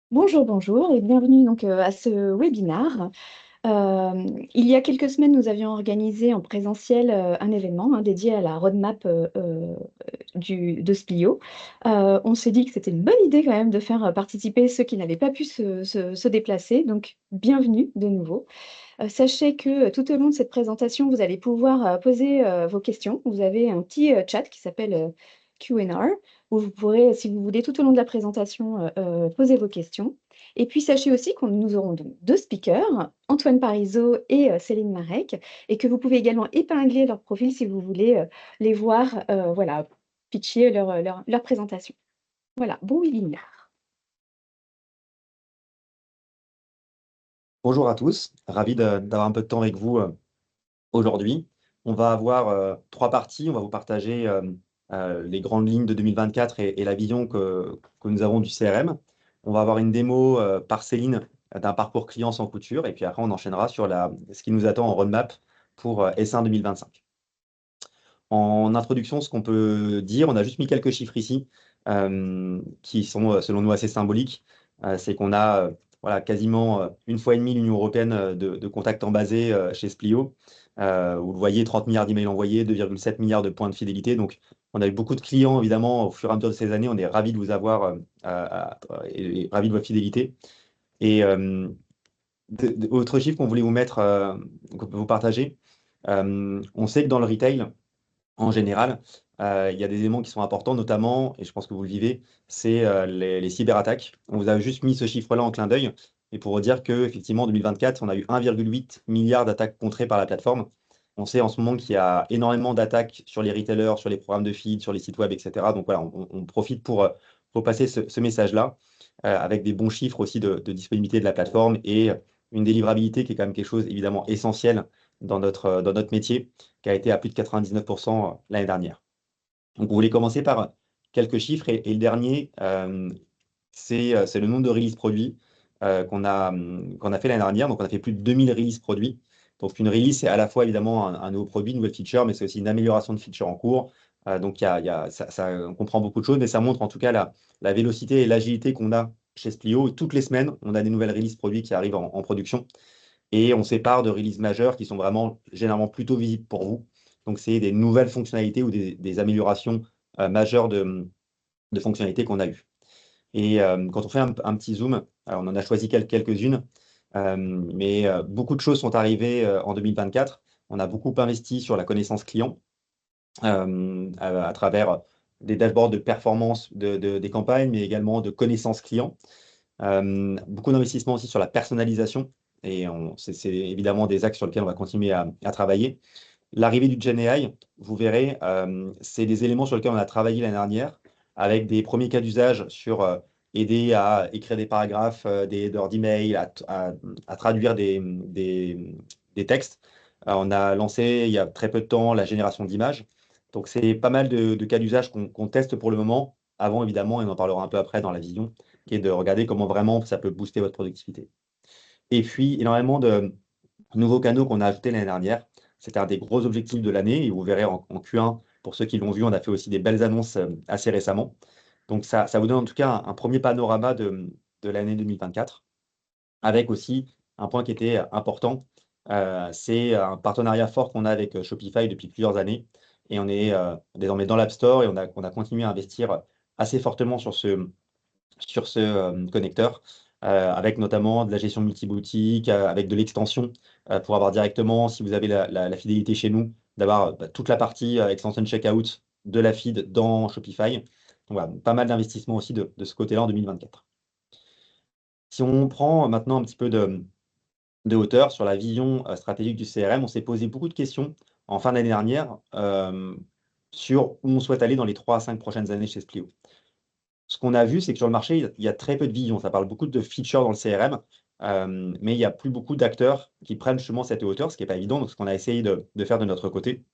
Bonjour, bonjour et bienvenue donc à ce webinaire. Il y a quelques semaines, nous avions organisé en présentiel un événement dédié à la roadmap de Splio. On s'est dit que c'était une bonne idée quand même de faire participer ceux qui n'avaient pas pu se déplacer, donc bienvenue de nouveau. Sachez que tout au long de cette présentation, vous allez pouvoir poser vos questions. Vous avez un petit chat qui s'appelle Q&A, où vous pourrez, si vous voulez, tout au long de la présentation, poser vos questions. Et puis, sachez aussi que nous aurons donc deux speakers, Antoine Parisot et Céline Marek, et que vous pouvez également épingler leur profil si vous voulez les voir, voilà, pitcher leur présentation. Voilà, bon webinaire. Bonjour à tous, ravi d'avoir un peu de temps avec vous aujourd'hui. On va avoir trois parties. On va vous partager les grandes lignes de 2024 et la vision que nous avons du CRM. On va avoir une démo par Céline d'un parcours client sans couture. Et puis après, on enchaînera sur ce qui nous attend en roadmap pour S1 2025. En introduction, ce qu'on peut dire, on a juste mis quelques chiffres ici qui sont selon nous assez symboliques. C'est qu'on a voilà, quasiment une fois et demie l'Union européenne de contacts en basé chez Splio. Vous le voyez, 30 milliards d'emails envoyés, 2,7 milliards de points de fidélité. Donc, on a eu beaucoup de clients, évidemment, au fur et à mesure de ces années. On est ravis de vous avoir et ravis de votre fidélité. Et autre chiffre qu'on voulait vous mettre, qu'on peut vous partager, on sait que dans le retail, en général, il y a des éléments qui sont importants, notamment, et je pense que vous le vivez, c'est les cyberattaques. On vous a juste mis ce chiffre-là en clin d'œil, et pour vous dire qu'effectivement, en 2024, on a eu 1,8 milliard d'attaques contrées par la plateforme. On sait en ce moment qu'il y a énormément d'attaques sur les retailers, sur les programmes de feed, sur les sites web, etc. Donc voilà, on profite pour passer ce message-là, avec des bons chiffres aussi de disponibilité de la plateforme et une délivrabilité qui est quand même quelque chose évidemment essentiel dans notre métier, qui a été à plus de 99% l'année dernière. Donc, on voulait commencer par quelques chiffres et le dernier, c'est le nombre de releases produits qu'on a fait l'année dernière. Donc, on a fait plus de 2000 releases produits. Donc, une release, c'est à la fois évidemment un nouveau produit, une nouvelle feature, mais c'est aussi une amélioration de feature en cours. Donc, ça comprend beaucoup de choses, mais ça montre en tout cas la vélocité et l'agilité qu'on a chez Splio. Toutes les semaines, on a des nouvelles releases produits qui arrivent en production. Et on sépare de releases majeures qui sont vraiment généralement plutôt visibles pour vous. Donc, c'est des nouvelles fonctionnalités ou des améliorations majeures de fonctionnalités qu'on a eues. Et quand on fait un petit zoom, alors on en a choisi quelques-unes, mais beaucoup de choses sont arrivées en 2024. On a beaucoup investi sur la connaissance client à travers des dashboards de performance des campagnes, mais également de connaissance client. Beaucoup d'investissements aussi sur la personnalisation. Et c'est évidemment des axes sur lesquels on va continuer à travailler. L'arrivée du Gen AI, vous verrez, c'est des éléments sur lesquels on a travaillé l'année dernière, avec des premiers cas d'usage sur aider à écrire des paragraphes, des headers d'email, à traduire des textes. On a lancé il y a très peu de temps la génération d'images. Donc, c'est pas mal de cas d'usage qu'on teste pour le moment, avant évidemment, et on en parlera un peu après dans la vision, qui est de regarder comment vraiment ça peut booster votre productivité. Et puis, énormément de nouveaux canaux qu'on a ajoutés l'année dernière. C'était un des gros objectifs de l'année et vous verrez en Q1, pour ceux qui l'ont vu, on a fait aussi des belles annonces assez récemment. Donc, ça vous donne en tout cas un premier panorama de l'année 2024, avec aussi un point qui était important. C'est un partenariat fort qu'on a avec Shopify depuis plusieurs années. Et on est désormais dans l'App Store et on a continué à investir assez fortement sur ce connecteur, avec notamment de la gestion multi-boutique, avec de l'extension pour avoir directement, si vous avez la fidélité chez nous, d'avoir toute la partie extension checkout de la feed dans Shopify. Donc, voilà, pas mal d'investissements aussi de ce côté-là en 2024. Si on prend maintenant un petit peu de hauteur sur la vision stratégique du CRM, on s'est posé beaucoup de questions en fin d'année dernière sur où on souhaite aller dans les 3 à 5 prochaines années chez Splio. Ce qu'on a vu, c'est que sur le marché, il y a très peu de vision. Ça parle beaucoup de features dans le CRM, mais il n'y a plus beaucoup d'acteurs qui prennent justement cette hauteur, ce qui n'est pas évident. Donc, ce qu'on a essayé de faire de notre côté.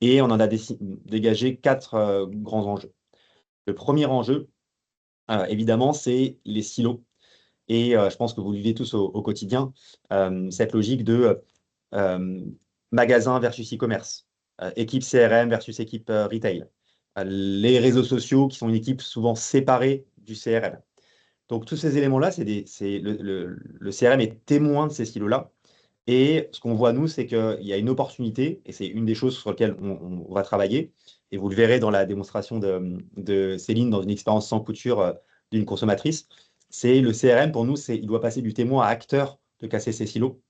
Et on en a dégagé 4 grands enjeux. Le premier enjeu, évidemment, c'est les silos. Et je pense que vous le vivez tous au quotidien, cette logique de euh, magasin versus e-commerce, équipe CRM versus équipe retail, les réseaux sociaux qui sont une équipe souvent séparée du CRM. Donc, tous ces éléments-là, le CRM est témoin de ces silos-là. Et ce qu'on voit, nous, c'est qu'il y a une opportunité, et c'est une des choses sur lesquelles on va travailler, et vous le verrez dans la démonstration de Céline dans une expérience sans couture d'une consommatrice, c'est le CRM, pour nous, il doit passer du témoin à acteur de casser ces silos.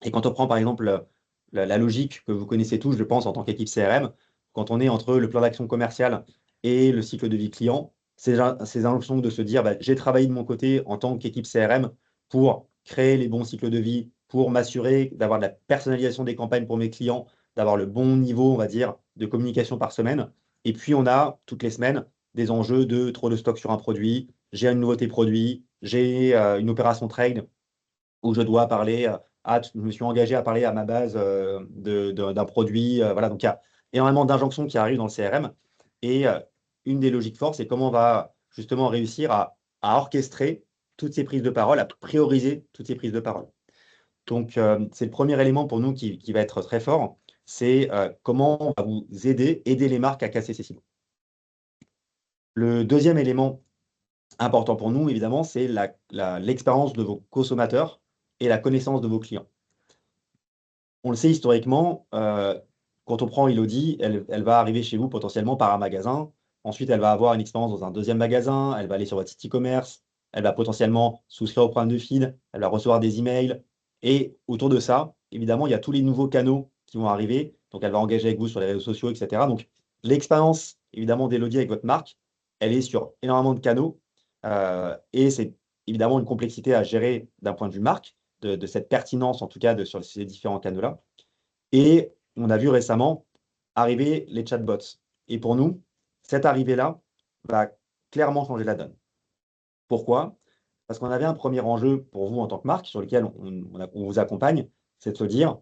Et quand on prend, par exemple, la logique que vous connaissez tous, je pense, en tant qu'équipe CRM, quand on est entre le plan d'action commercial et le cycle de vie client, c'est injonctions de se dire, bah, j'ai travaillé de mon côté en tant qu'équipe CRM pour créer les bons cycles de vie, pour m'assurer d'avoir de la personnalisation des campagnes pour mes clients, d'avoir le bon niveau, on va dire, de communication par semaine. Et puis, on a toutes les semaines des enjeux de trop de stock sur un produit, j'ai une nouveauté produit, j'ai une opération trade où je dois parler je me suis engagé à parler à ma base d'un produit. Voilà, donc il y a énormément d'injonctions qui arrivent dans le CRM. Et une des logiques fortes, c'est comment on va justement réussir à orchestrer toutes ces prises de parole, à prioriser toutes ces prises de parole. Donc, c'est le premier élément pour nous qui va être très fort. C'est comment on va vous aider les marques à casser ces silos. Le deuxième élément important pour nous, évidemment, c'est l'expérience de vos consommateurs et la connaissance de vos clients. On le sait historiquement, quand on prend Elodie, elle va arriver chez vous potentiellement par un magasin. Ensuite, elle va avoir une expérience dans un deuxième magasin. Elle va aller sur votre site e-commerce. Elle va potentiellement souscrire au programme de feed. Elle va recevoir des emails. Et autour de ça, évidemment, il y a tous les nouveaux canaux qui vont arriver. Donc, elle va engager avec vous sur les réseaux sociaux, etc. Donc, l'expérience, évidemment, d'Elodie avec votre marque, elle est sur énormément de canaux. Et c'est évidemment une complexité à gérer d'un point de vue marque, de cette pertinence, en tout cas, sur ces différents canaux-là. Et on a vu récemment arriver les chatbots. Et pour nous, cette arrivée-là va clairement changer la donne. Pourquoi? Parce qu'on avait un premier enjeu pour vous en tant que marque, sur lequel on vous accompagne, c'est de se dire,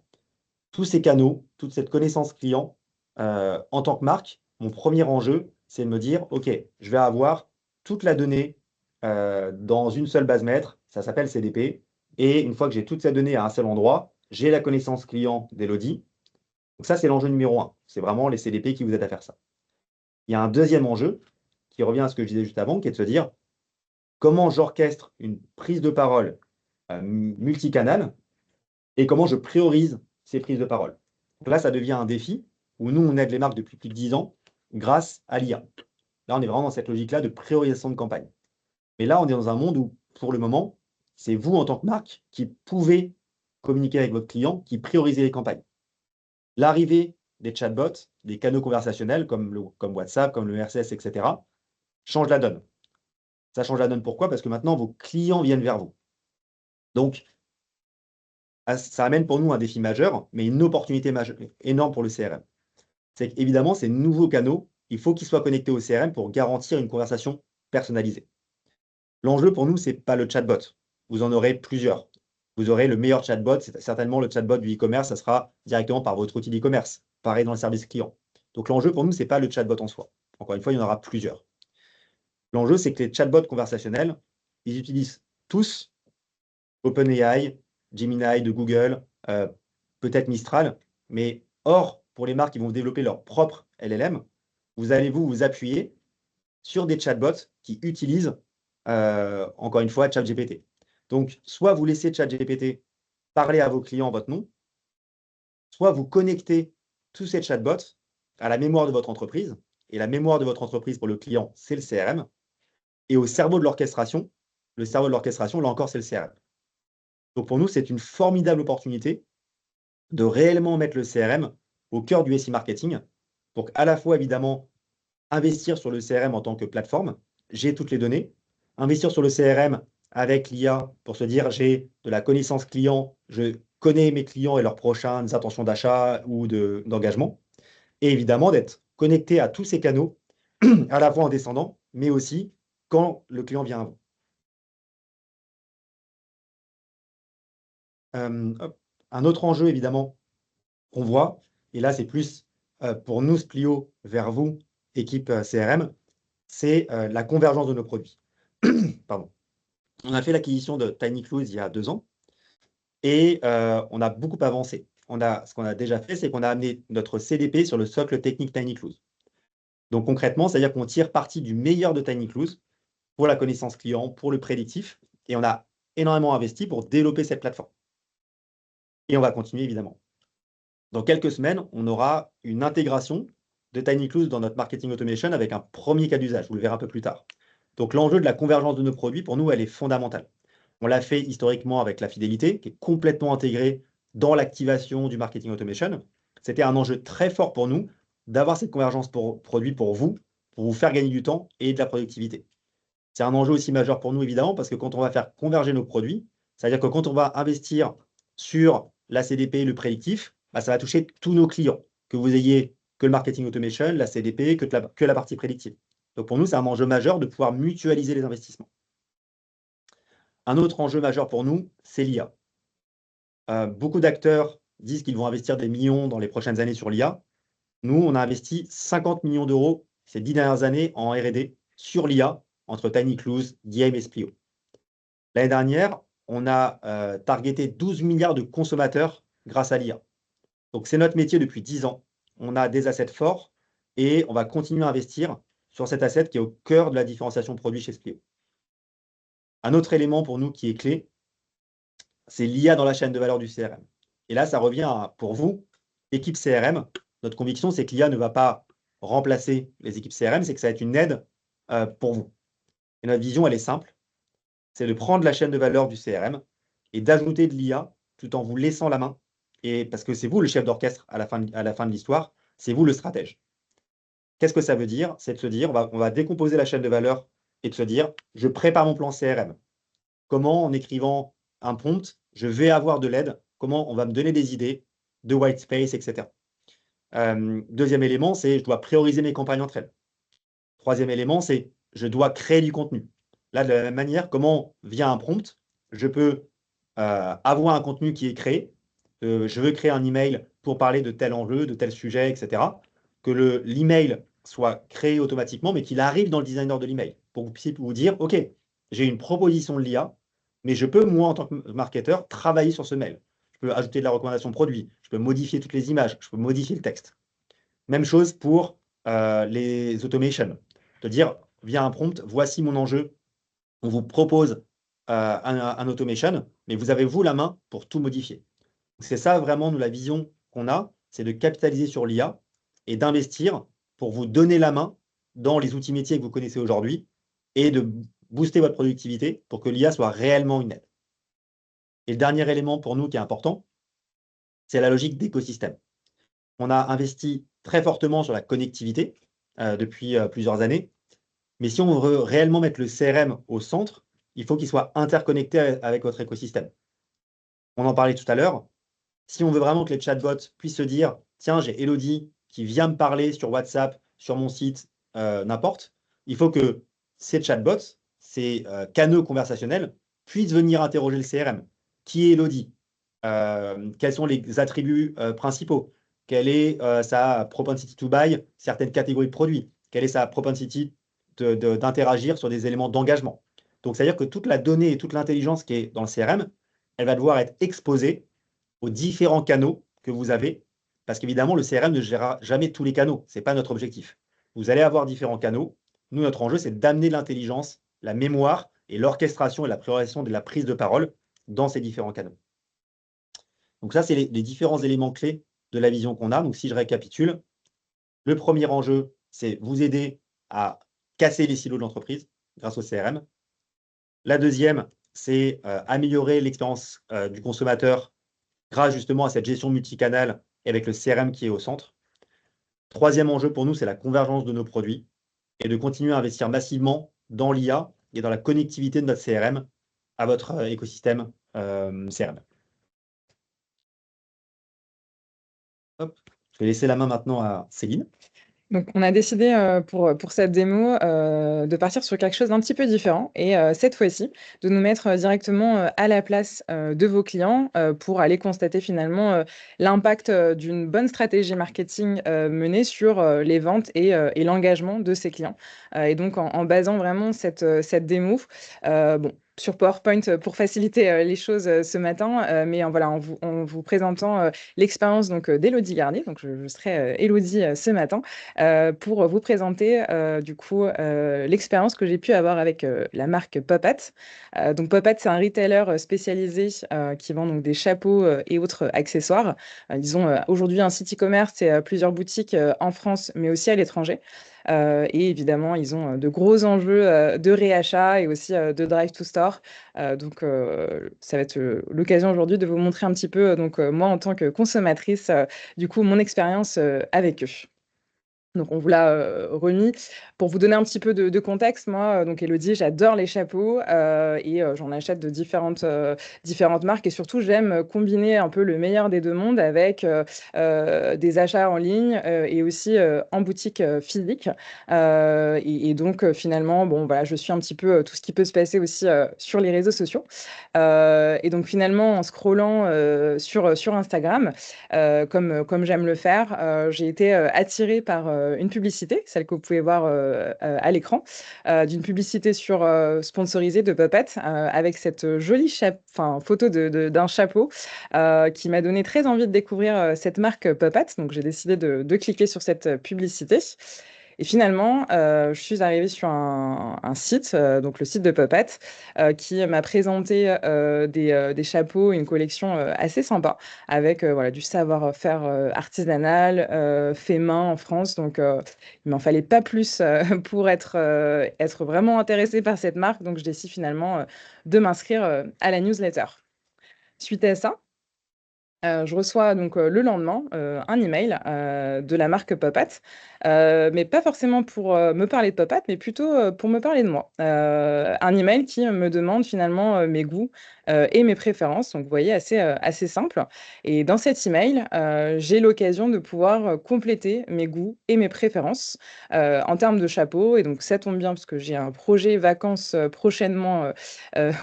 tous ces canaux, toute cette connaissance client, en tant que marque, mon premier enjeu, c'est de me dire, OK, je vais avoir toute la donnée dans une seule base maître, ça s'appelle CDP, et une fois que j'ai toute cette donnée à un seul endroit, j'ai la connaissance client d'Elodie. Donc ça, c'est l'enjeu numéro un. C'est vraiment les CDP qui vous aident à faire ça. Il y a un deuxième enjeu qui revient à ce que je disais juste avant, qui est de se dire comment j'orchestre une prise de parole multicanal et comment je priorise ces prises de parole. Donc là, ça devient un défi où nous, on aide les marques depuis plus de 10 ans grâce à l'IA. Là, on est vraiment dans cette logique-là de priorisation de campagne. Mais là, on est dans un monde où, pour le moment, c'est vous, en tant que marque, qui pouvez communiquer avec votre client, qui priorisez les campagnes. L'arrivée des chatbots, des canaux conversationnels comme WhatsApp, comme le RCS, etc., change la donne. Ça change la donne pourquoi? Parce que maintenant, vos clients viennent vers vous. Donc, ça amène pour nous un défi majeur, mais une opportunité énorme pour le CRM. C'est qu'évidemment, ces nouveaux canaux, il faut qu'ils soient connectés au CRM pour garantir une conversation personnalisée. L'enjeu pour nous, ce n'est pas le chatbot. Vous en aurez plusieurs. Vous aurez le meilleur chatbot, c'est certainement le chatbot du e-commerce, ça sera directement par votre outil d'e-commerce. Pareil dans le service client. Donc l'enjeu pour nous, ce n'est pas le chatbot en soi. Encore une fois, il y en aura plusieurs. L'enjeu, c'est que les chatbots conversationnels, ils utilisent tous OpenAI, Gemini de Google, peut-être Mistral, mais or, pour les marques qui vont développer leur propre LLM, vous allez vous appuyer sur des chatbots qui utilisent, encore une fois, ChatGPT. Donc, soit vous laissez ChatGPT parler à vos clients en votre nom, soit vous connectez tous ces chatbots à la mémoire de votre entreprise, et la mémoire de votre entreprise pour le client, c'est le CRM, et au cerveau de l'orchestration, le cerveau de l'orchestration, là encore, c'est le CRM. Donc pour nous, c'est une formidable opportunité de réellement mettre le CRM au cœur du SI marketing pour à la fois, évidemment, investir sur le CRM en tant que plateforme, j'ai toutes les données, investir sur le CRM avec l'IA pour se dire j'ai de la connaissance client, je connais mes clients et leurs prochaines intentions d'achat ou d'engagement, et évidemment d'être connecté à tous ces canaux, à la fois en descendant, mais aussi quand le client vient à vous. Un autre enjeu, évidemment, qu'on voit, et là, c'est plus pour nous, Splio, vers vous, équipe CRM, c'est la convergence de nos produits. Pardon. On a fait l'acquisition de TinyCluse il y a 2 ans et on a beaucoup avancé. Ce qu'on a déjà fait, c'est qu'on a amené notre CDP sur le socle technique TinyCluse. Donc concrètement, c'est-à-dire qu'on tire parti du meilleur de TinyCluse pour la connaissance client, pour le prédictif. Et on a énormément investi pour développer cette plateforme. Et on va continuer, évidemment. Dans quelques semaines, on aura une intégration de TinyCluse dans notre marketing automation avec un premier cas d'usage. Vous le verrez un peu plus tard. Donc, l'enjeu de la convergence de nos produits, pour nous, elle est fondamentale. On l'a fait historiquement avec la fidélité, qui est complètement intégrée dans l'activation du marketing automation. C'était un enjeu très fort pour nous d'avoir cette convergence produit pour vous faire gagner du temps et de la productivité. C'est un enjeu aussi majeur pour nous, évidemment, parce que quand on va faire converger nos produits, c'est-à-dire que quand on va investir sur la CDP, le prédictif, bah, ça va toucher tous nos clients, que vous ayez que le marketing automation, la CDP, que la partie prédictive. Donc pour nous, c'est un enjeu majeur de pouvoir mutualiser les investissements. Un autre enjeu majeur pour nous, c'est l'IA. Beaucoup d'acteurs disent qu'ils vont investir des millions dans les prochaines années sur l'IA. Nous, on a investi 50 millions d'euros ces 10 dernières années en R&D sur l'IA entre TinyCluse, Diem et Splio. L'année dernière, on a targeté 12 milliards de consommateurs grâce à l'IA. Donc, c'est notre métier depuis 10 ans. On a des assets forts et on va continuer à investir sur cet asset qui est au cœur de la différenciation produit chez Splio. Un autre élément pour nous qui est clé, c'est l'IA dans la chaîne de valeur du CRM. Et là, ça revient à, pour vous, équipe CRM. Notre conviction, c'est que l'IA ne va pas remplacer les équipes CRM, c'est que ça va être une aide pour vous. Et notre vision, elle est simple, c'est de prendre la chaîne de valeur du CRM et d'ajouter de l'IA tout en vous laissant la main. Et parce que c'est vous le chef d'orchestre à la fin de l'histoire, c'est vous le stratège. Qu'est-ce que ça veut dire? C'est de se dire, on va décomposer la chaîne de valeur et de se dire, je prépare mon plan CRM. Comment, en écrivant un prompt, je vais avoir de l'aide? Comment on va me donner des idées de white space, etc. Deuxième élément, c'est je dois prioriser mes campagnes entre elles. Troisième élément, c'est je dois créer du contenu. Là, de la même manière, comment, via un prompt, je peux avoir un contenu qui est créé. Je veux créer un email pour parler de tel enjeu, de tel sujet, etc. Que l'email soit créé automatiquement, mais qu'il arrive dans le designer de l'email pour que vous puissiez vous dire, OK, j'ai une proposition de l'IA, mais je peux, moi, en tant que marketeur, travailler sur ce mail. Je peux ajouter de la recommandation produit, je peux modifier toutes les images, je peux modifier le texte. Même chose pour les automations. De dire, via un prompt, voici mon enjeu. On vous propose un automation, mais vous avez, vous, la main pour tout modifier. C'est ça, vraiment, nous, la vision qu'on a, c'est de capitaliser sur l'IA et d'investir pour vous donner la main dans les outils métiers que vous connaissez aujourd'hui et de booster votre productivité pour que l'IA soit réellement une aide. Et le dernier élément pour nous qui est important, c'est la logique d'écosystème. On a investi très fortement sur la connectivité depuis plusieurs années. Mais si on veut réellement mettre le CRM au centre, il faut qu'il soit interconnecté avec votre écosystème. On en parlait tout à l'heure. Si on veut vraiment que les chatbots puissent se dire, tiens, j'ai Elodie qui vient me parler sur WhatsApp, sur mon site, n'importe, il faut que ces chatbots, ces canaux conversationnels, puissent venir interroger le CRM. Qui est Elodie? Quels sont les attributs principaux? Quelle est sa propensity to buy certaines catégories de produits? Quelle est sa propensity d'interagir sur des éléments d'engagement? Donc, c'est-à-dire que toute la donnée et toute l'intelligence qui est dans le CRM, elle va devoir être exposée aux différents canaux que vous avez, parce qu'évidemment, le CRM ne gérera jamais tous les canaux. Ce n'est pas notre objectif. Vous allez avoir différents canaux. Nous, notre enjeu, c'est d'amener l'intelligence, la mémoire et l'orchestration et la priorisation de la prise de parole dans ces différents canaux. Donc ça, c'est les différents éléments clés de la vision qu'on a. Donc si je récapitule, le premier enjeu, c'est vous aider à casser les silos de l'entreprise grâce au CRM. La deuxième, c'est améliorer l'expérience du consommateur grâce justement à cette gestion multicanal et avec le CRM qui est au centre. Troisième enjeu pour nous, c'est la convergence de nos produits et de continuer à investir massivement dans l'IA et dans la connectivité de notre CRM à votre écosystème CRM. Hop. Je vais laisser la main maintenant à Céline. Donc, on a décidé pour cette démo de partir sur quelque chose d'un petit peu différent et cette fois-ci, de nous mettre directement à la place de vos clients pour aller constater finalement l'impact d'une bonne stratégie marketing menée sur les ventes et l'engagement de ces clients. Et donc, en basant vraiment cette démo, bon, sur PowerPoint pour faciliter les choses ce matin, mais voilà, en vous présentant l'expérience donc d'Élodie Garnier. Donc, je serai Élodie ce matin pour vous présenter du coup l'expérience que j'ai pu avoir avec la marque Popat. Donc, Popat, c'est un retailer spécialisé qui vend donc des chapeaux et autres accessoires. Ils ont aujourd'hui un site e-commerce et plusieurs boutiques en France, mais aussi à l'étranger. Et évidemment, ils ont de gros enjeux de réachat et aussi de drive to store. Donc, ça va être l'occasion aujourd'hui de vous montrer un petit peu, donc moi en tant que consommatrice, du coup, mon expérience avec eux. Donc, on vous l'a remis. Pour vous donner un petit peu de contexte, moi, donc Élodie, j'adore les chapeaux et j'en achète de différentes marques. Et surtout, j'aime combiner un peu le meilleur des deux mondes avec des achats en ligne et aussi en boutique physique. Et donc, finalement, bon, voilà, je suis un petit peu tout ce qui peut se passer aussi sur les réseaux sociaux. Et donc, finalement, en scrollant sur Instagram, comme j'aime le faire, j'ai été attirée par une publicité, celle que vous pouvez voir à l'écran, d'une publicité sponsorisée de Puppet avec cette jolie photo d'un chapeau qui m'a donné très envie de découvrir cette marque Puppet. Donc, j'ai décidé de cliquer sur cette publicité. Et finalement, je suis arrivée sur un site, donc le site de Puppet, qui m'a présenté des chapeaux, une collection assez sympa, avec voilà, du savoir-faire artisanal, fait main en France. Donc, il m'en fallait pas plus pour être vraiment intéressée par cette marque. Donc, je décide finalement de m'inscrire à la newsletter. Suite à ça, je reçois donc le lendemain un email de la marque Puppet, mais pas forcément pour me parler de Puppet, mais plutôt pour me parler de moi. Un email qui me demande finalement mes goûts et mes préférences. Donc, vous voyez, assez simple. Et dans cet email, j'ai l'occasion de pouvoir compléter mes goûts et mes préférences en termes de chapeau. Et donc, ça tombe bien parce que j'ai un projet vacances prochainement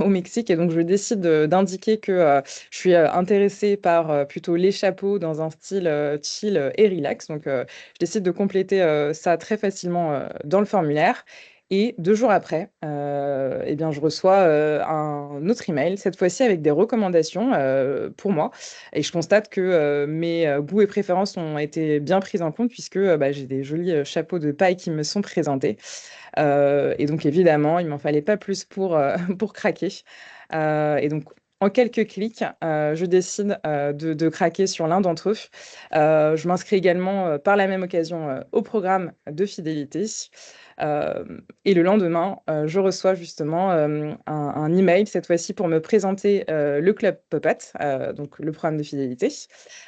au Mexique. Et donc, je décide d'indiquer que je suis intéressée par plutôt les chapeaux dans un style chill et relax. Donc, je décide de compléter ça très facilement dans le formulaire. Et 2 jours après, eh bien, je reçois un autre email, cette fois-ci avec des recommandations pour moi. Et je constate que mes goûts et préférences ont été bien prises en compte puisque bah, j'ai des jolis chapeaux de paille qui me sont présentés. Et donc, évidemment, il m'en fallait pas plus pour craquer. Et donc, en quelques clics, je décide de craquer sur l'un d'entre eux. Je m'inscris également par la même occasion au programme de fidélité. Et le lendemain, je reçois justement un email, cette fois-ci pour me présenter le Club Puppet, donc le programme de fidélité,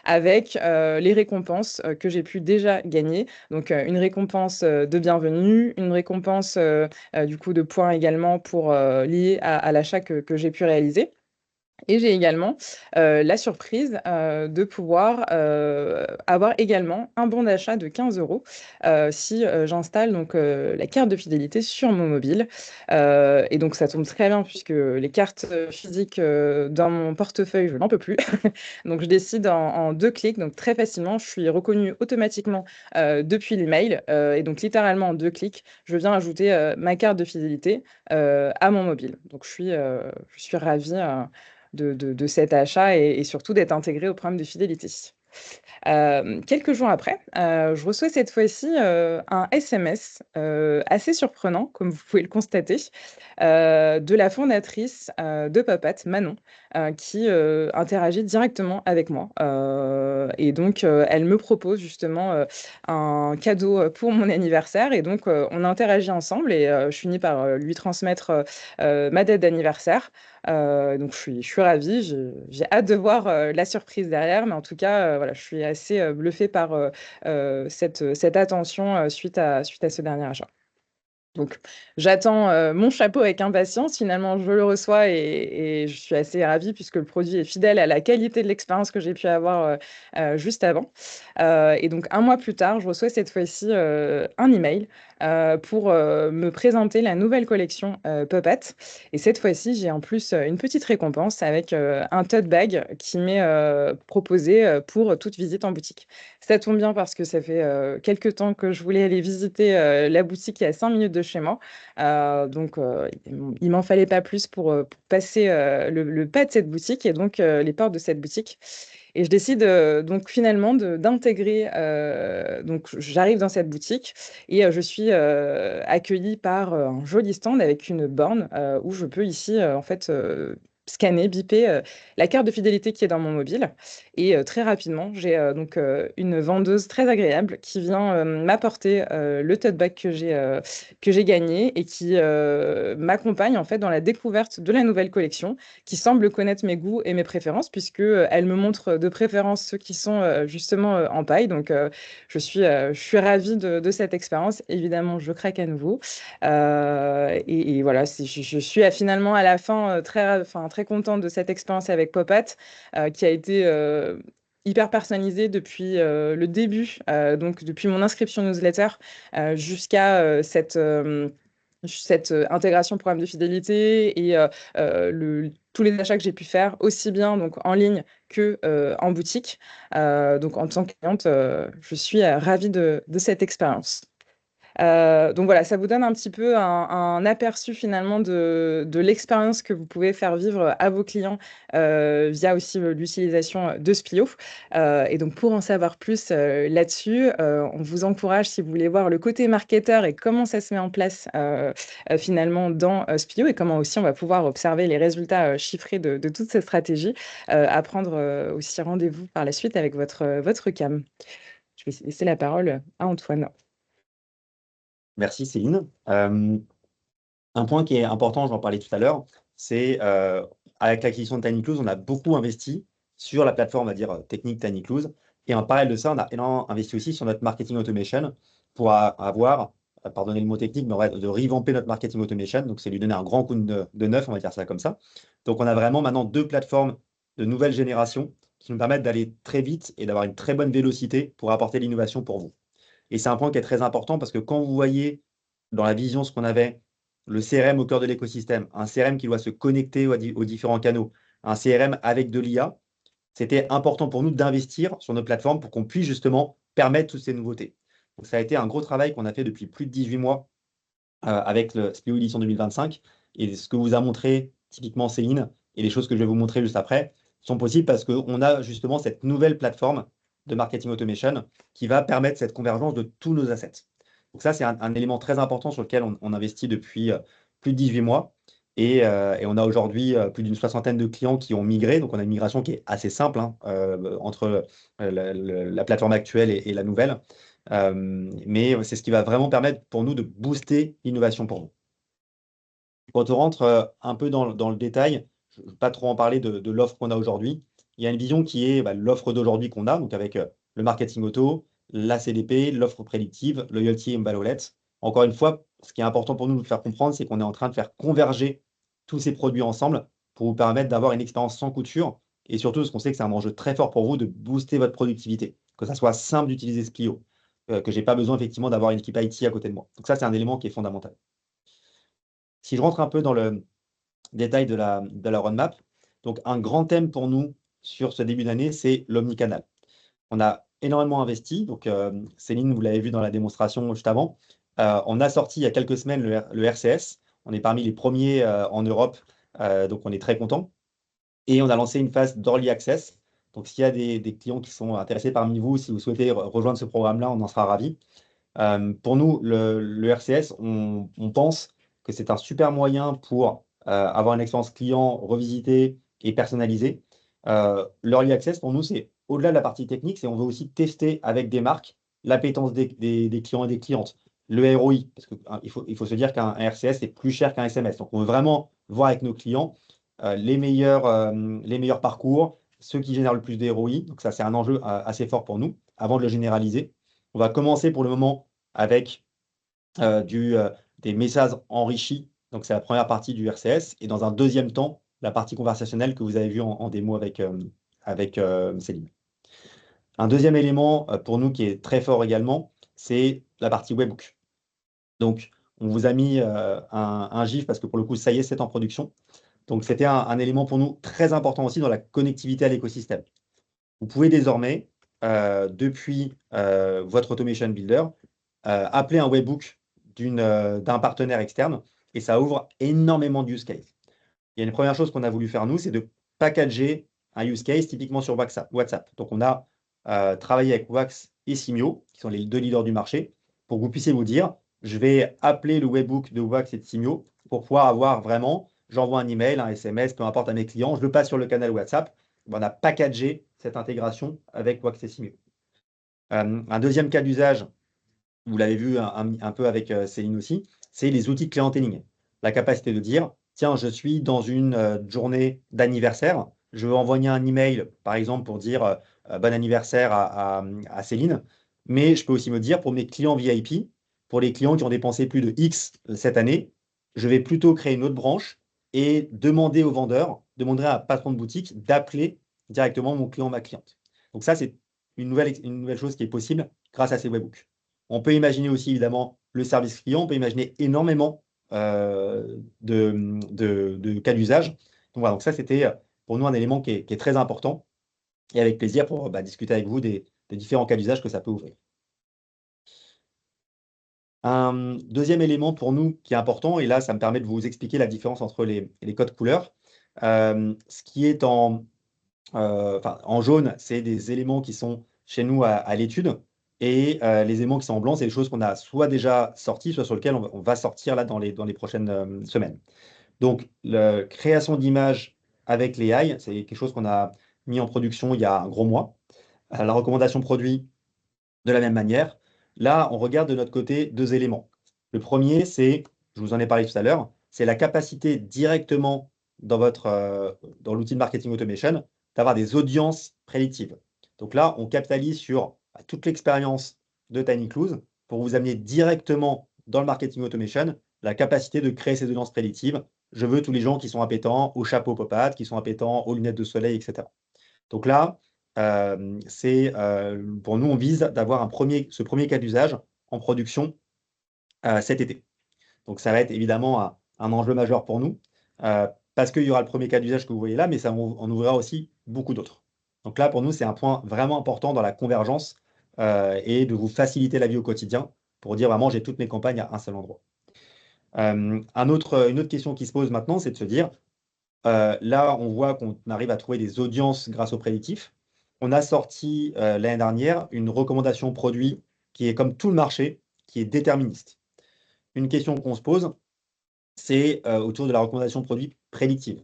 avec les récompenses que j'ai pu déjà gagner. Donc, une récompense de bienvenue, une récompense du coup de points également pour lié à l'achat que j'ai pu réaliser. Et j'ai également la surprise de pouvoir avoir également un bon d'achat de 15 € si j'installe donc la carte de fidélité sur mon mobile. Et donc ça tombe très bien puisque les cartes physiques dans mon portefeuille, je n'en peux plus. Donc je décide en 2 clics, donc très facilement, je suis reconnue automatiquement depuis l'email. Et donc littéralement en 2 clics, je viens ajouter ma carte de fidélité à mon mobile. Donc je suis ravie de cet achat et surtout d'être intégrée au programme de fidélité. Quelques jours après, je reçois cette fois-ci un SMS assez surprenant, comme vous pouvez le constater, de la fondatrice de Puppet, Manon, qui interagit directement avec moi. Et donc, elle me propose justement un cadeau pour mon anniversaire. Et donc, on interagit ensemble et je finis par lui transmettre ma date d'anniversaire. Donc, je suis ravie. J'ai hâte de voir la surprise derrière. Mais en tout cas, voilà, je suis assez bluffée par cette attention suite à ce dernier achat. Donc, j'attends mon chapeau avec impatience. Finalement, je le reçois et je suis assez ravie puisque le produit est fidèle à la qualité de l'expérience que j'ai pu avoir juste avant. Et donc, un mois plus tard, je reçois cette fois-ci un email pour me présenter la nouvelle collection Puppet. Et cette fois-ci, j'ai en plus une petite récompense avec un tote bag qui m'est proposé pour toute visite en boutique. Ça tombe bien parce que ça fait quelques temps que je voulais aller visiter la boutique qui est à 5 minutes de chez moi. Donc, il m'en fallait pas plus pour passer le pas de cette boutique et donc les portes de cette boutique. Et je décide donc finalement d'intégrer. Donc, j'arrive dans cette boutique et je suis accueillie par un joli stand avec une borne où je peux ici en fait scanner, biper la carte de fidélité qui est dans mon mobile. Et très rapidement, j'ai donc une vendeuse très agréable qui vient m'apporter le tote bag que j'ai gagné et qui m'accompagne en fait dans la découverte de la nouvelle collection, qui semble connaître mes goûts et mes préférences, puisque elle me montre de préférence ceux qui sont justement en paille. Donc, je suis ravie de cette expérience. Évidemment, je craque à nouveau. Et voilà, je suis finalement à la fin très contente de cette expérience avec Popat, qui a été hyper personnalisée depuis le début, donc depuis mon inscription newsletter jusqu'à cette intégration programme de fidélité et tous les achats que j'ai pu faire, aussi bien donc, en ligne que en boutique. Donc en tant que cliente, je suis ravie de cette expérience. Donc voilà, ça vous donne un petit peu un aperçu finalement de l'expérience que vous pouvez faire vivre à vos clients via aussi l'utilisation de Splio. Et donc pour en savoir plus là-dessus, on vous encourage, si vous voulez voir le côté marketeur et comment ça se met en place finalement dans Splio et comment aussi on va pouvoir observer les résultats chiffrés de toute cette stratégie, à prendre aussi rendez-vous par la suite avec votre CAM. Je vais laisser la parole à Antoine. Merci Céline. Un point qui est important, j'en parlais tout à l'heure, c'est avec l'acquisition de TinyClose, on a beaucoup investi sur la plateforme, on va dire, technique TinyClose. Et en parallèle de ça, on a énormément investi aussi sur notre marketing automation pour avoir, pardonnez le mot technique, mais de revamper notre marketing automation. Donc, c'est lui donner un grand coup de neuf, on va dire ça comme ça. Donc, on a vraiment maintenant 2 plateformes de nouvelle génération qui nous permettent d'aller très vite et d'avoir une très bonne vélocité pour apporter l'innovation pour vous. Et c'est un point qui est très important parce que quand vous voyez dans la vision ce qu'on avait, le CRM au cœur de l'écosystème, un CRM qui doit se connecter aux différents canaux, un CRM avec de l'IA, c'était important pour nous d'investir sur nos plateformes pour qu'on puisse justement permettre toutes ces nouveautés. Donc, ça a été un gros travail qu'on a fait depuis plus de 18 mois avec le Splio Edition 2025. Et ce que vous a montré typiquement Céline et les choses que je vais vous montrer juste après sont possibles parce qu'on a justement cette nouvelle plateforme de marketing automation qui va permettre cette convergence de tous nos assets. Donc ça, c'est un élément très important sur lequel on investit depuis plus de 18 mois. Et on a aujourd'hui plus d'une 60aine de clients qui ont migré. Donc, on a une migration qui est assez simple entre la plateforme actuelle et la nouvelle. Mais c'est ce qui va vraiment permettre pour nous de booster l'innovation pour vous. Quand on rentre un peu dans le détail, je ne vais pas trop en parler de l'offre qu'on a aujourd'hui. Il y a une vision qui est l'offre d'aujourd'hui qu'on a, donc avec le marketing auto, la CDP, l'offre prédictive, loyalty et Ballolet. Encore une fois, ce qui est important pour nous de faire comprendre, c'est qu'on est en train de faire converger tous ces produits ensemble pour vous permettre d'avoir une expérience sans couture. Et surtout, ce qu'on sait que c'est un enjeu très fort pour vous de booster votre productivité, que ça soit simple d'utiliser Splio, que je n'ai pas besoin effectivement d'avoir une équipe IT à côté de moi. Donc ça, c'est un élément qui est fondamental. Si je rentre un peu dans le détail de la roadmap, donc un grand thème pour nous sur ce début d'année, c'est l'omnicanal. On a énormément investi, donc Céline, vous l'avez vu dans la démonstration juste avant. On a sorti il y a quelques semaines le RCS. On est parmi les premiers en Europe, donc on est très content. Et on a lancé une phase d'early access. Donc s'il y a des clients qui sont intéressés parmi vous, si vous souhaitez rejoindre ce programme-là, on en sera ravis. Pour nous, le RCS, on pense que c'est un super moyen pour avoir une expérience client revisitée et personnalisée. L'early access, pour nous, c'est au-delà de la partie technique, c'est on veut aussi tester avec des marques l'appétence des clients et des clientes. Le ROI, parce qu'il faut se dire qu'un RCS est plus cher qu'un SMS. Donc, on veut vraiment voir avec nos clients les meilleurs parcours, ceux qui génèrent le plus de ROI. Donc, ça, c'est un enjeu assez fort pour nous avant de le généraliser. On va commencer pour le moment avec des messages enrichis. Donc, c'est la première partie du RCS. Et dans un deuxième temps, la partie conversationnelle que vous avez vue en démo avec Céline. Un deuxième élément pour nous qui est très fort également, c'est la partie webbook. Donc, on vous a mis un GIF parce que pour le coup, ça y est, c'est en production. Donc, c'était un élément pour nous très important aussi dans la connectivité à l'écosystème. Vous pouvez désormais, depuis votre Automation Builder, appeler un webbook d'un partenaire externe et ça ouvre énormément de use cases. Il y a une première chose qu'on a voulu faire, nous, c'est de packager un use case typiquement sur WhatsApp. Donc, on a travaillé avec Wax et Simio, qui sont les 2 leaders du marché, pour que vous puissiez vous dire, je vais appeler le webhook de Wax et de Simio pour pouvoir avoir vraiment, j'envoie un email, un SMS, peu importe à mes clients, je le passe sur le canal WhatsApp. On a packagé cette intégration avec Wax et Simio. Un deuxième cas d'usage, vous l'avez vu un peu avec Céline aussi, c'est les outils de clienteling. La capacité de dire, tiens, je suis dans une journée d'anniversaire, je veux envoyer un email, par exemple, pour dire bon anniversaire à Céline, mais je peux aussi me dire, pour mes clients VIP, pour les clients qui ont dépensé plus de X cette année, je vais plutôt créer une autre branche et demander au vendeur, demander à un patron de boutique d'appeler directement mon client, ma cliente. Donc ça, c'est une nouvelle chose qui est possible grâce à ces webhooks. On peut imaginer aussi, évidemment, le service client. On peut imaginer énormément de cas d'usage. Donc, voilà, donc ça, c'était pour nous un élément qui est très important et avec plaisir pour discuter avec vous des différents cas d'usage que ça peut ouvrir. Un deuxième élément pour nous qui est important, et là, ça me permet de vous expliquer la différence entre les codes couleurs. Ce qui est en jaune, c'est des éléments qui sont chez nous à l'étude. Et les éléments qui sont en blanc, c'est des choses qu'on a soit déjà sorties, soit sur lesquelles on va sortir là dans les prochaines semaines. Donc, la création d'images avec les AI, c'est quelque chose qu'on a mis en production il y a un gros mois. La recommandation produit, de la même manière. Là, on regarde de notre côté 2 éléments. Le premier, c'est, je vous en ai parlé tout à l'heure, c'est la capacité directement dans l'outil de marketing automation d'avoir des audiences prédictives. Donc là, on capitalise sur toute l'expérience de TinyClues pour vous amener directement dans le marketing automation la capacité de créer ces audiences prédictives. Je veux tous les gens qui sont appétents au chapeau pop-up, qui sont appétents aux lunettes de soleil, etc. Donc là, pour nous, on vise d'avoir ce premier cas d'usage en production cet été. Donc ça va être évidemment un enjeu majeur pour nous, parce qu'il y aura le premier cas d'usage que vous voyez là, mais ça en ouvrira aussi beaucoup d'autres. Donc là, pour nous, c'est un point vraiment important dans la convergence et de vous faciliter la vie au quotidien pour dire vraiment, j'ai toutes mes campagnes à un seul endroit. Une autre question qui se pose maintenant, c'est de se dire, là, on voit qu'on arrive à trouver des audiences grâce au prédictif. On a sorti l'année dernière une recommandation produit qui est comme tout le marché, qui est déterministe. Une question qu'on se pose, c'est autour de la recommandation produit prédictive.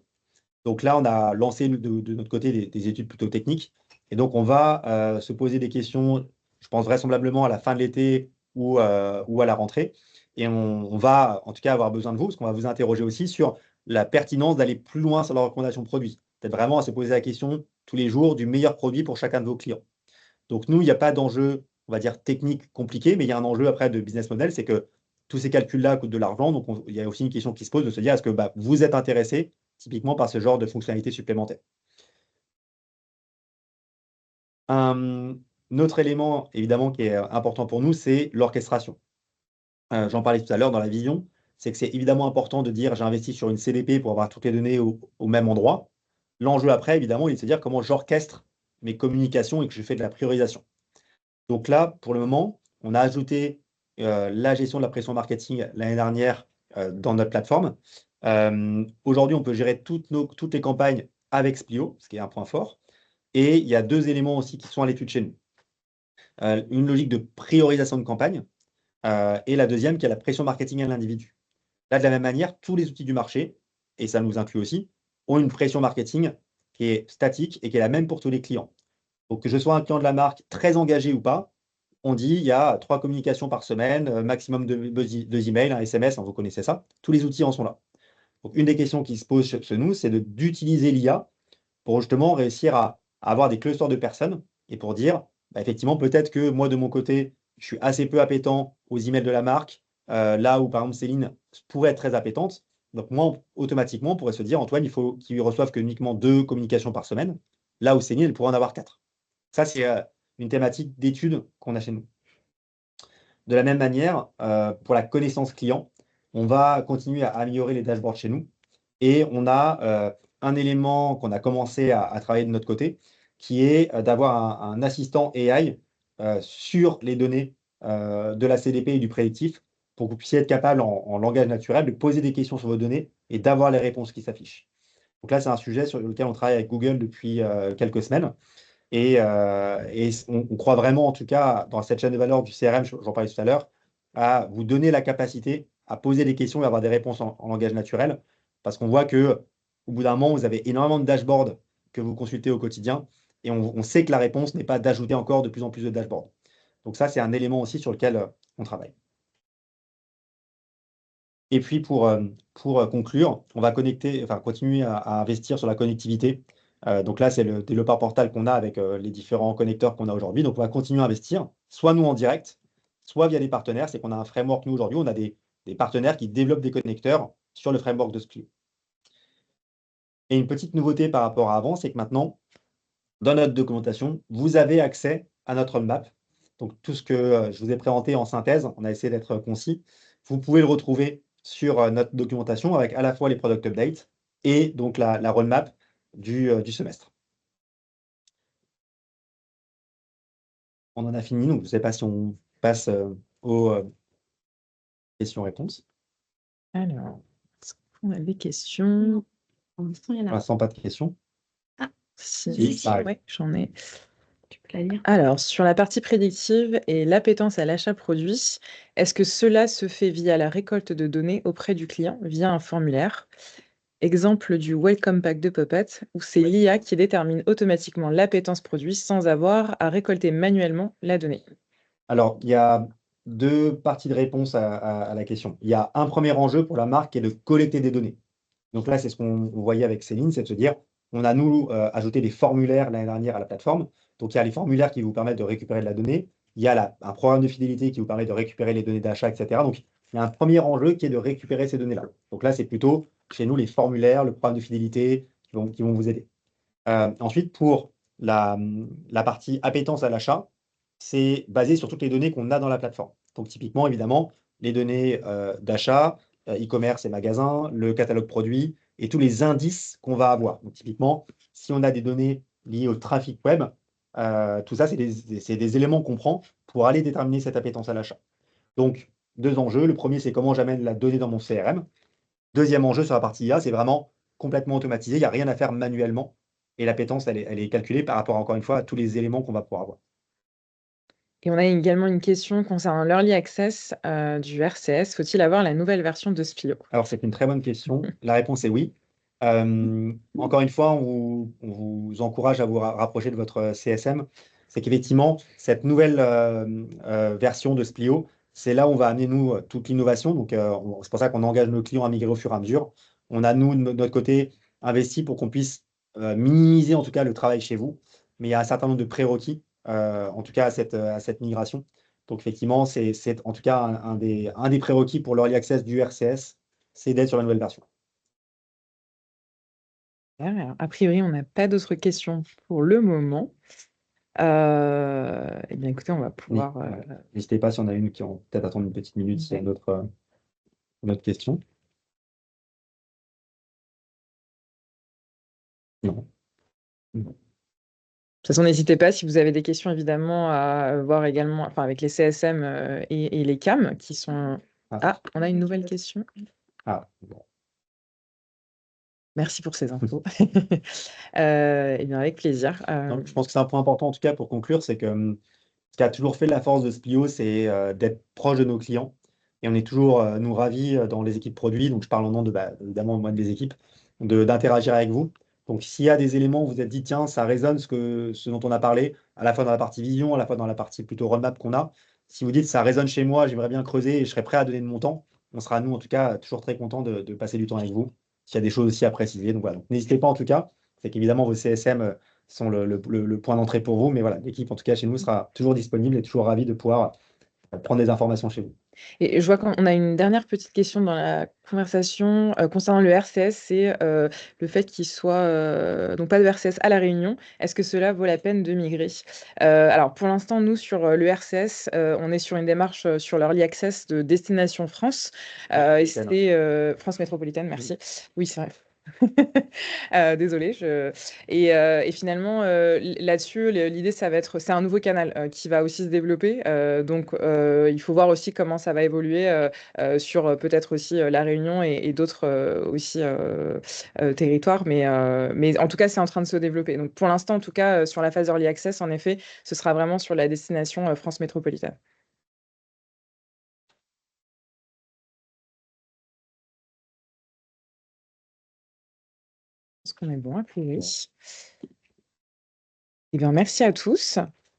Donc là, on a lancé de notre côté des études plutôt techniques. Et donc, on va se poser des questions, je pense vraisemblablement à la fin de l'été ou à la rentrée. Et on va en tout cas avoir besoin de vous, parce qu'on va vous interroger aussi sur la pertinence d'aller plus loin sur la recommandation produit. Peut-être vraiment à se poser la question tous les jours du meilleur produit pour chacun de vos clients. Donc nous, il n'y a pas d'enjeu, on va dire, technique compliqué, mais il y a un enjeu après de business model, c'est que tous ces calculs-là coûtent de l'argent. Donc il y a aussi une question qui se pose de se dire, est-ce que vous êtes intéressé typiquement par ce genre de fonctionnalité supplémentaire? Un autre élément, évidemment, qui est important pour nous, c'est l'orchestration. J'en parlais tout à l'heure dans la vision, c'est que c'est évidemment important de dire j'ai investi sur une CDP pour avoir toutes les données au même endroit. L'enjeu après, évidemment, il est de se dire comment j'orchestre mes communications et que je fais de la priorisation. Donc là, pour le moment, on a ajouté la gestion de la pression marketing l'année dernière dans notre plateforme. Aujourd'hui, on peut gérer toutes les campagnes avec Splio, ce qui est un point fort. Et il y a 2 éléments aussi qui sont à l'étude chez nous. Une logique de priorisation de campagne et la deuxième qui est la pression marketing à l'individu. Là, de la même manière, tous les outils du marché, et ça nous inclut aussi, ont une pression marketing qui est statique et qui est la même pour tous les clients. Donc, que je sois un client de la marque très engagé ou pas, on dit il y a 3 communications par semaine, maximum de emails, un SMS, vous connaissez ça. Tous les outils en sont là. Donc, une des questions qui se pose chez nous, c'est d'utiliser l'IA pour justement réussir à avoir des clusters de personnes et pour dire, effectivement, peut-être que moi, de mon côté, je suis assez peu appétant aux emails de la marque, là où, par exemple, Céline pourrait être très appétente. Donc, moi, automatiquement, on pourrait se dire, Antoine, il faut qu'il reçoive que uniquement 2 communications par semaine, là où Céline, elle pourrait en avoir 4. Ça, c'est une thématique d'étude qu'on a chez nous. De la même manière, pour la connaissance client, on va continuer à améliorer les dashboards chez nous. Et on a un élément qu'on a commencé à travailler de notre côté, qui est d'avoir un assistant AI sur les données de la CDP et du prédictif pour que vous puissiez être capable en langage naturel de poser des questions sur vos données et d'avoir les réponses qui s'affichent. Donc là, c'est un sujet sur lequel on travaille avec Google depuis quelques semaines. Et on croit vraiment, en tout cas, dans cette chaîne de valeur du CRM, j'en parlais tout à l'heure, à vous donner la capacité à poser des questions et avoir des réponses en langage naturel. Parce qu'on voit que au bout d'un moment, vous avez énormément de dashboards que vous consultez au quotidien. Et on sait que la réponse n'est pas d'ajouter encore de plus en plus de dashboards. Donc ça, c'est un élément aussi sur lequel on travaille. Et puis pour conclure, on va continuer à investir sur la connectivité. Donc là, c'est le développeur portal qu'on a avec les différents connecteurs qu'on a aujourd'hui. Donc on va continuer à investir, soit nous en direct, soit via des partenaires. C'est qu'on a un framework, nous aujourd'hui, on a des partenaires qui développent des connecteurs sur le framework de Splio. Et une petite nouveauté par rapport à avant, c'est que maintenant, dans notre documentation, vous avez accès à notre roadmap. Donc tout ce que je vous ai présenté en synthèse, on a essayé d'être concis. Vous pouvez le retrouver sur notre documentation avec à la fois les product updates et donc la roadmap du semestre. On en a fini, donc je ne sais pas si on passe aux questions-réponses. Alors, est-ce qu'on a des questions? Pour l'instant, il y en Pour a. l'instant, pas de questions. Si, ça arrive. ouais, j'en ai. Tu peux la lire. Alors, sur la partie prédictive et l'appétence à l'achat produit, est-ce que cela se fait via la récolte de données auprès du client via un formulaire? Exemple du Welcome Pack de Puppet, où c'est l'IA qui détermine automatiquement l'appétence produit sans avoir à récolter manuellement la donnée. Alors, il y a deux parties de réponse à la question. Il y a un premier enjeu pour la marque qui est de collecter des données. Donc là, c'est ce qu'on voyait avec Céline, c'est de se dire, on a nous ajouté des formulaires l'année dernière à la plateforme. Donc il y a les formulaires qui vous permettent de récupérer de la donnée. Il y a un programme de fidélité qui vous permet de récupérer les données d'achat, etc. Donc il y a un premier enjeu qui est de récupérer ces données-là. Donc là, c'est plutôt chez nous les formulaires, le programme de fidélité qui vont vous aider. Ensuite, pour la partie appétence à l'achat, c'est basé sur toutes les données qu'on a dans la plateforme. Donc typiquement, évidemment, les données d'achat, e-commerce et magasins, le catalogue produit et tous les indices qu'on va avoir. Donc typiquement, si on a des données liées au trafic web, tout ça, c'est des éléments qu'on prend pour aller déterminer cette appétence à l'achat. Donc, deux enjeux. Le premier, c'est comment j'amène la donnée dans mon CRM. Deuxième enjeu sur la partie IA, c'est vraiment complètement automatisé. Il n'y a rien à faire manuellement. Et l'appétence, elle est calculée par rapport, encore une fois, à tous les éléments qu'on va pouvoir avoir. Et on a également une question concernant l'Early Access du RCS. Faut-il avoir la nouvelle version de Splio? Alors, c'est une très bonne question. La réponse est oui. Encore une fois, on vous encourage à vous rapprocher de votre CSM. C'est qu'effectivement, cette nouvelle version de Splio, c'est là où on va amener, nous, toute l'innovation. Donc, c'est pour ça qu'on engage nos clients à migrer au fur et à mesure. On a, nous, de notre côté, investi pour qu'on puisse minimiser, en tout cas, le travail chez vous. Mais il y a un certain nombre de prérequis, en tout cas, à cette migration. Donc, effectivement, c'est en tout cas un des prérequis pour l'Early Access du RCS, c'est d'être sur la nouvelle version. Alors, a priori, on n'a pas d'autres questions pour le moment. Eh bien, écoutez, on va pouvoir... N'hésitez pas si on a une qui ont peut-être attendre une petite minute, s'il y a une autre question. Non. De toute façon, n'hésitez pas si vous avez des questions, évidemment, à voir également, enfin, avec les CSM et les CAM qui sont... Ah, on a une nouvelle question. Ah, bon. Merci pour ces infos. Eh bien, avec plaisir. Donc, je pense que c'est un point important, en tout cas, pour conclure, c'est que ce qui a toujours fait la force de Splio, c'est d'être proche de nos clients. Et on est toujours, nous, ravis dans les équipes produits. Donc, je parle au nom de, évidemment, moi, des équipes, d'interagir avec vous. Donc, s'il y a des éléments où vous vous êtes dit, tiens, ça résonne ce dont on a parlé, à la fois dans la partie vision, à la fois dans la partie plutôt roadmap qu'on a, si vous dites, ça résonne chez moi, j'aimerais bien creuser et je serais prêt à donner de mon temps, on sera, nous, en tout cas, toujours très contents de passer du temps avec vous. S'il y a des choses aussi à préciser. Donc, voilà. Donc, n'hésitez pas, en tout cas. C'est qu'évidemment, vos CSM sont le point d'entrée pour vous. Mais voilà, l'équipe, en tout cas, chez nous, sera toujours disponible et toujours ravie de pouvoir prendre des informations chez vous. Et je vois qu'on a une dernière petite question dans la conversation concernant le RCS, c'est le fait qu'il soit donc pas de RCS à La Réunion. Est-ce que cela vaut la peine de migrer? Alors pour l'instant, nous sur le RCS, on est sur une démarche sur l'Early Access de Destination France. Et c'est France Métropolitaine, merci. Oui, c'est vrai. Désolée, et finalement, là-dessus, l'idée, ça va être, c'est un nouveau canal qui va aussi se développer. Donc, il faut voir aussi comment ça va évoluer sur peut-être aussi La Réunion et d'autres aussi territoires. Mais en tout cas, c'est en train de se développer. Donc, pour l'instant, en tout cas, sur la phase Early Access, en effet, ce sera vraiment sur la destination France métropolitaine. Je pense qu'on est bon à priori. Eh bien, merci à tous.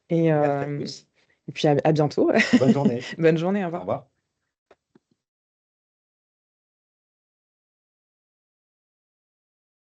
Et, Merci à tous. et puis à bientôt. Bonne journée. Bonne journée, au Au revoir. revoir.